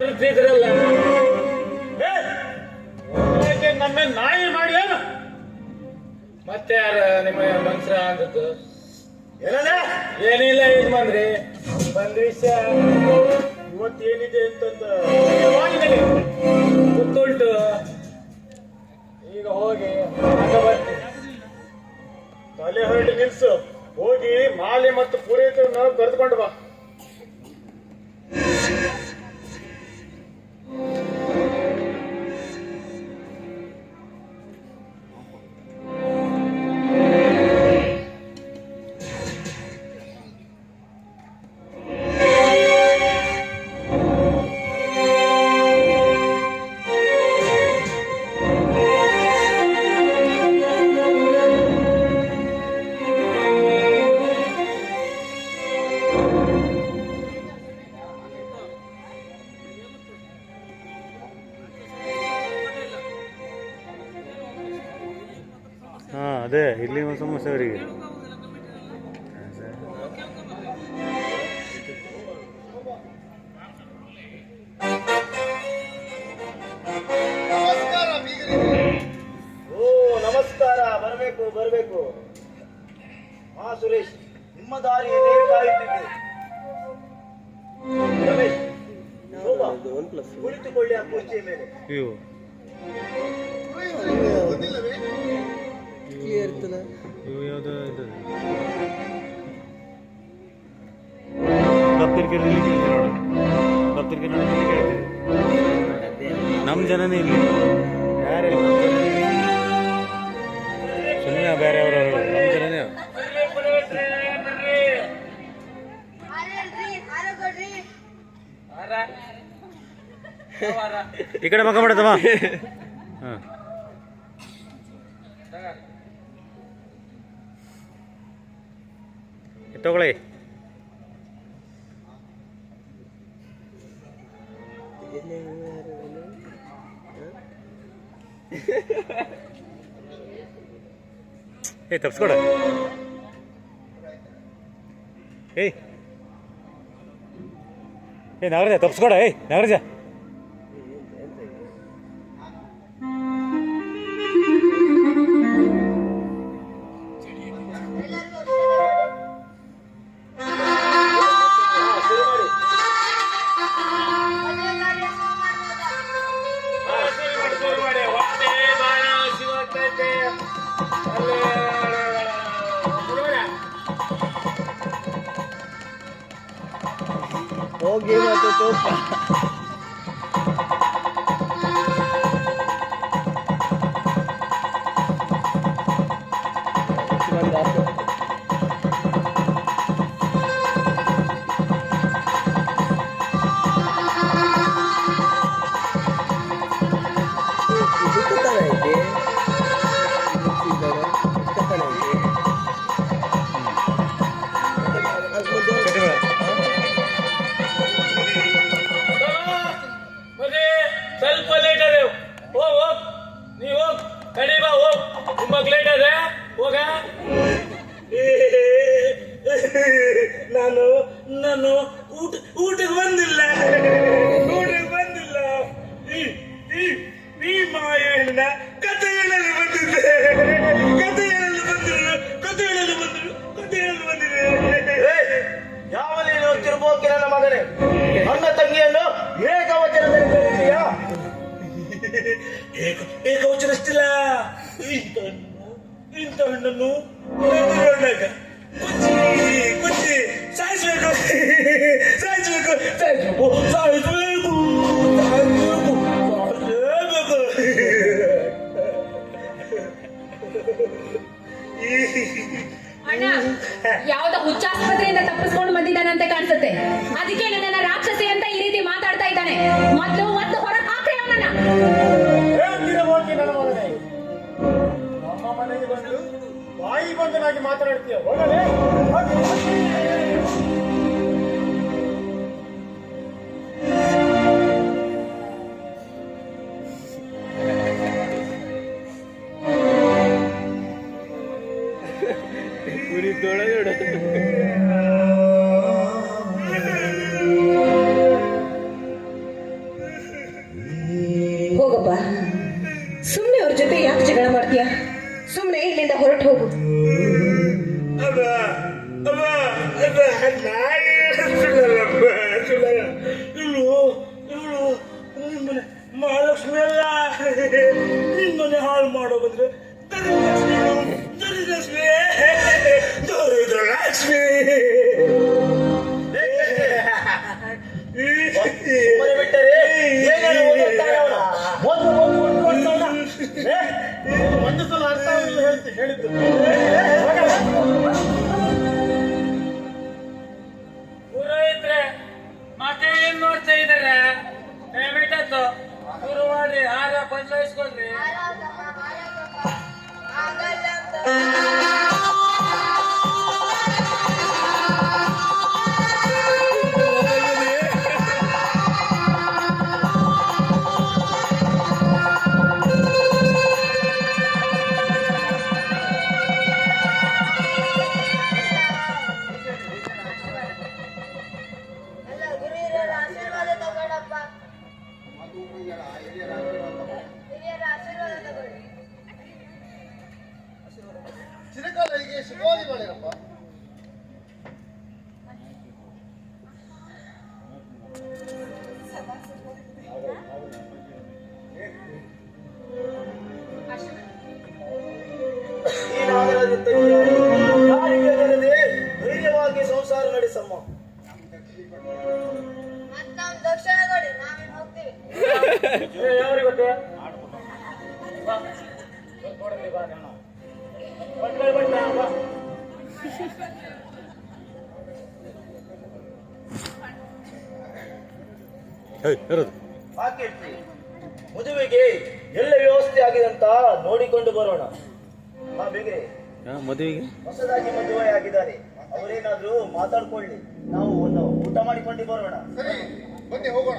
ಇದ್ರಲ್ಲ ನಮ್ಮ ನಾಯಿ ಮಾಡಿ ಏನು ಮತ್ತೆ ಯಾರ ನಿಮ್ಮ ಮನ್ಸರ ಅಂದದ್ದು ಏನಿಲ್ಲ ಯಜಮಾನ್ರಿ ಬಂದ ವಿಷಯ ಇವತ್ತೇನಿದೆ ಅಂತಂದ ಗೊತ್ತುಂಟು. ಈಗ ಹೋಗಿ ಬರ್ತೀನಿ, ತಲೆ ಹೊರಟಿ ನಿಲ್ಸು, ಹೋಗಿ ಮಾಲೆ ಮತ್ತು ಪೂರೈಕೆಯನ್ನು ಕರೆದುಕೊಂಡು ಬಾ. ಅದೇ ಇಲ್ಲಿ ಒಂದು ಸಮಸ್ಯೆ ಅವರಿಗೆ. ನಮಸ್ಕಾರ. ಬರಬೇಕು ಬರಬೇಕು. ಹಾ ಸುರೇಶ್, ನಿಮ್ಮ ದಾರಿಯನ್ನೇ ಕಾಯುತ್ತಿದ್ದೆ. ರಮೇಶ್, ಕುಳಿತುಕೊಳ್ಳಿ ಆ ಕುರ್ಚಿಯ ಮೇಲೆ. ನಮ್ಮ ಜನನೇ ಇಲ್ಲಿ ಯಾರೇ ಸುಮ್ಮನೆ ಬೇರೆಯವರು ನಮ್ಮ ಜನನೇ. ಈ ಕಡೆ ಮಕ್ಕ ಮಾಡತ್ತವ. ಹಾಂ ತಗೊಳ್ಳಿ. ತಪ್ಸ್ಕೊಡ. ನಾಗರಾಜ ತಪ್ಸ್ಕೊಡ. ನಾಗರಾಜ ಹೋಗಿ ಮತ್ತು ತೋಪ. ಸ್ವಲ್ಪ ಲೇಟ್ ಅದೇ. ಹೋಗ್ ನೀ ಹೋಗ್, ಕಡಿ ಬಾ, ಹೋಗ್. ತುಂಬಾ ಲೇಟ್ ಅದೇ, ಹೋಗ. ನಾನು ಊಟಕ್ಕೆ ಬಂದಿಲ್ಲ. ಈ ಮಾಯಣ್ಣ ಕತೆ ಹೇಳಲು ಬಂದಿದ್ದೆ. ಯಾವ ನೀನು ತಿರುಬೋಕೆ ನನ್ನ ಮಗನೇ? ನನ್ನ ತಂಗಿಯನ್ನು ಏಕವಚನದಲ್ಲಿ ಕರೀತೀಯಾ? ಏಕವಚನಷ್ಟಿಲ್ಲ. ಇಂಥ ಹಣ್ಣನ್ನು ಕುಚ್ಚಿ ಸಾಯಿಸ್ಬೇಕು. ಅಣ್ಣ ಯಾವ್ದೋ ಹುಚ್ಚಾಸ್ಪತ್ರೆಯಿಂದ ತಪ್ಪಿಸ್ಕೊಂಡು ಬಂದಿದ್ದಾನಂತೆ ಕಾಣಿಸುತ್ತೆ. ಅದಕ್ಕೆ ನನ್ನನ್ನ ರಾಕ್ಷಸಿ ಅಂತ ಈ ರೀತಿ ಮಾತಾಡ್ತಾ ಇದ್ದಾನೆ. ಮೊದ್ಲು ಒದ್ದು ಹೊರಗೆ ಹಾಕ್ರಿ ಅವನನ್ನ. ನನ್ನ ಮಗನೇ, ನಮ್ಮ ಮನೆಗೆ ಬಂದು ಬಾಯಿ ಬಂದನಾಗಿ ಮಾತನಾಡ್ತೀಯ. ಹೋಗಲೇ ಹೋಗಪ್ಪ. ಸುಮ್ಮನೆ ಅವ್ರ ಜೊತೆ ಯಾಕೆ ಜಗಳ ಮಾಡ್ತೀಯ? ಸುಮ್ಮನೆ ಇಲ್ಲಿಂದ ಹೊರಟು ಹೋಗು. ಮಹಾಲಕ್ಷ್ಮಿ ಅಲ್ಲ ನಿಮ್ಮನೆ ಹಾಳು ಮಾಡೋ ಬಂದ್ರೆ ದರಿದ್ರಲಕ್ಷ್ಮಿ ಸುಮ್ಮನೆ ಬಿಟ್ಟರೆ ಏನೇನು ಓದುತ್ತಾನೆ ಅವನು? ಒಂದು ಸಲ ಅರ್ಥ ಆಗಲಿಲ್ಲ ಹೇಳಿದ್ದು. ಪುರೋಹಿತ್ರೆ ಮತ್ತೆ ಏನ್ ನೋಡ್ತಾ ಇದಾರೆ? ಬಿಟ್ಟದ್ದು ಶುರು ಮಾಡ್ರಿ, ಹಾರ ಬದಲಾಯಿಸ್ಕೊಳ್ರಿ. ಎಲ್ಲ ಗುರು ಹಿರಿಯರ ಆಶೀರ್ವಾದ ತಗೊಳಪ್ಪ. ಹಿರಿಯರ ಆಶೀರ್ವಾದ ತಗೊಳ್ಳಿ. ಚಿರಕಾಲಿಗೆ ಶುಭವಾಗಿ ಮಾಡಿರಪ್ಪ. ಈ ನಾಗರಾಜ ತಂಗಿಯಾರು ಯಾರಿಗೆ ಬರದೆ ಧೈರ್ಯವಾಗಿ ಸಂಸಾರ ನಡೆಸಮ್ಮ. ಮತ್ತ್ ನಾವು ದಕ್ಷಿಣ ಕೊಡಿ, ನಾವೇನು ಹೋಗ್ತೀವಿ. ಯಾವ್ರಿಗೆ ಗೊತ್ತು? ಬಾ. ಕೊಡಲಿ ಬಾ ನಾನು. ಬಂದ್ಕೊಳ್ಳಿ, ಬಾ. ಇರೋದು ಹಾಕಿರ್ತಿ ಮದುವೆಗೆ ಎಲ್ಲ ವ್ಯವಸ್ಥೆ ಆಗಿದೆ ಅಂತ ನೋಡಿಕೊಂಡು ಬರೋಣ. ಬೇಗ ಮದುವೆಗೆ ಹೊಸದಾಗಿ ಮದುವೆ ಆಗಿದ್ದಾರೆ, ಅವರೇನಾದ್ರೂ ಮಾತಾಡ್ಕೊಳ್ಳಿ, ನಾವು ಒಂದು ಊಟ ಮಾಡಿಕೊಂಡು ಬರೋಣ. ಸರಿ ಬನ್ನಿ ಹೋಗೋಣ.